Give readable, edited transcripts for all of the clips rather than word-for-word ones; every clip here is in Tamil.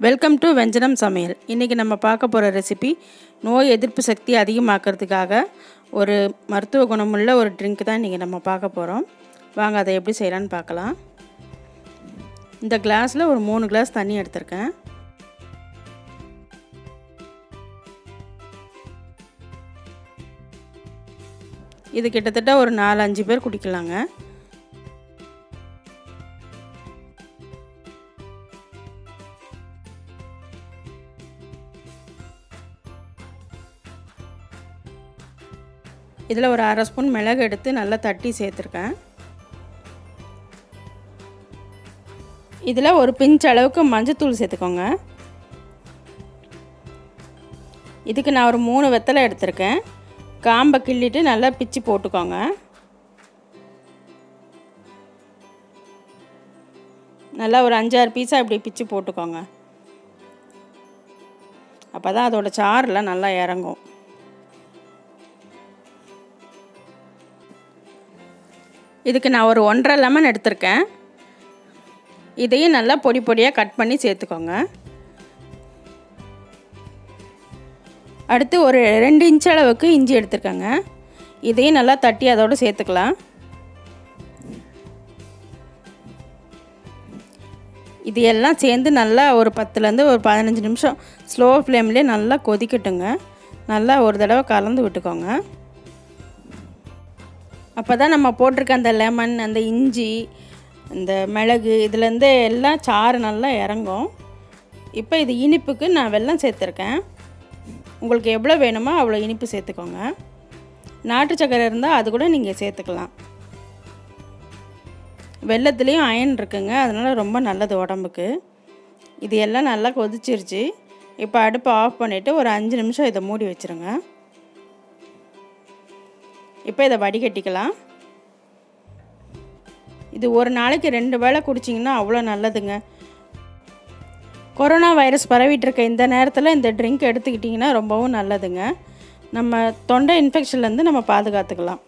வெல்கம் டு வெஞ்சனம் சமையல். இன்றைக்கி நம்ம பார்க்க போகிற ரெசிபி நோய் எதிர்ப்பு சக்தி அதிகமாக்கிறதுக்காக ஒரு மருத்துவ குணமுள்ள ஒரு ட்ரிங்க் தான் இன்றைக்கி நம்ம பார்க்க போகிறோம். வாங்க அதை எப்படி செய்யலான்னு பார்க்கலாம். இந்த கிளாஸில் ஒரு 3 கிளாஸ் தண்ணி எடுத்திருக்கேன். இது கிட்டத்தட்ட ஒரு 4-5 பேர் குடிக்கலாங்க. இதில் ஒரு 1/2 ஸ்பூன் மிளகு எடுத்து நல்லா தட்டி சேர்த்துருக்கேன். இதில் ஒரு பிஞ்ச் அளவுக்கு மஞ்சத்தூள் சேர்த்துக்கோங்க. இதுக்கு நான் ஒரு 3 வெத்தலை எடுத்திருக்கேன். காம்பை கிள்ளிட்டு நல்லா பிச்சு போட்டுக்கோங்க. நல்லா ஒரு 5-6 பீஸாக இப்படி பிச்சு போட்டுக்கோங்க. அப்போ தான் அதோட சாறுலாம் நல்லா இறங்கும். இதுக்கு நான் ஒரு 1.5 லெமன் எடுத்திருக்கேன். இதையும் நல்லா பொடி பொடியாக கட் பண்ணி சேர்த்துக்கோங்க. அடுத்து ஒரு 2 இன்ச் அளவுக்கு இஞ்சி எடுத்துருக்கேங்க. இதையும் நல்லா தட்டி அதோடு சேர்த்துக்கலாம். இது எல்லாம் சேர்ந்து நல்லா ஒரு 10லேருந்து ஒரு 15 நிமிஷம் ஸ்லோ ஃப்ளேம்லேயே நல்லா கொதிக்கட்டுங்க. நல்லா ஒரு தடவை கலந்து விட்டுக்கோங்க. அப்போ தான் நம்ம போட்டிருக்க அந்த லெமன், அந்த இஞ்சி, இந்த மிளகு இதுலேருந்து எல்லாம் சாறு நல்லா இறங்கும். இப்போ இது இனிப்புக்கு நான் வெல்லம் சேர்த்துருக்கேன். உங்களுக்கு எவ்வளோ வேணுமோ அவ்வளோ இனிப்பு சேர்த்துக்கோங்க. நாட்டு சக்கரை இருந்தால் அது கூட நீங்கள் சேர்த்துக்கலாம். வெல்லத்துலேயும் அயன் இருக்குங்க, அதனால் ரொம்ப நல்லது உடம்புக்கு. இது எல்லாம் நல்லா கொதிச்சிருச்சு. இப்போ அடுப்பை ஆஃப் பண்ணிவிட்டு ஒரு 5 நிமிஷம் இதை மூடி வச்சுருங்க. இப்போ இதை வடிகட்டிக்கலாம். இது ஒரு நாளைக்கு 2 வேளை குடிச்சிங்கன்னா அவ்வளோ நல்லதுங்க. கொரோனா வைரஸ் பரவிட்டுருக்க இந்த நேரத்தில் இந்த ட்ரிங்க் எடுத்துக்கிட்டிங்கன்னா ரொம்பவும் நல்லதுங்க. நம்ம தொண்டை இன்ஃபெக்ஷன்லேருந்து நம்ம பாதுகாத்துக்கலாம்.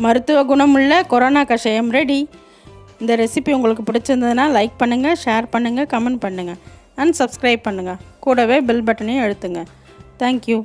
மருத்துவ குணமுள்ள கொரோனா கஷாயம் ரெடி. இந்த ரெசிபி உங்களுக்கு பிடிச்சிருந்ததுன்னா லைக் பண்ணுங்கள், ஷேர் பண்ணுங்கள், கமெண்ட் பண்ணுங்கள் அண்ட் சப்ஸ்கிரைப் பண்ணுங்கள். கூடவே பெல் பட்டனையும் அழுத்துங்க. தேங்க்யூ.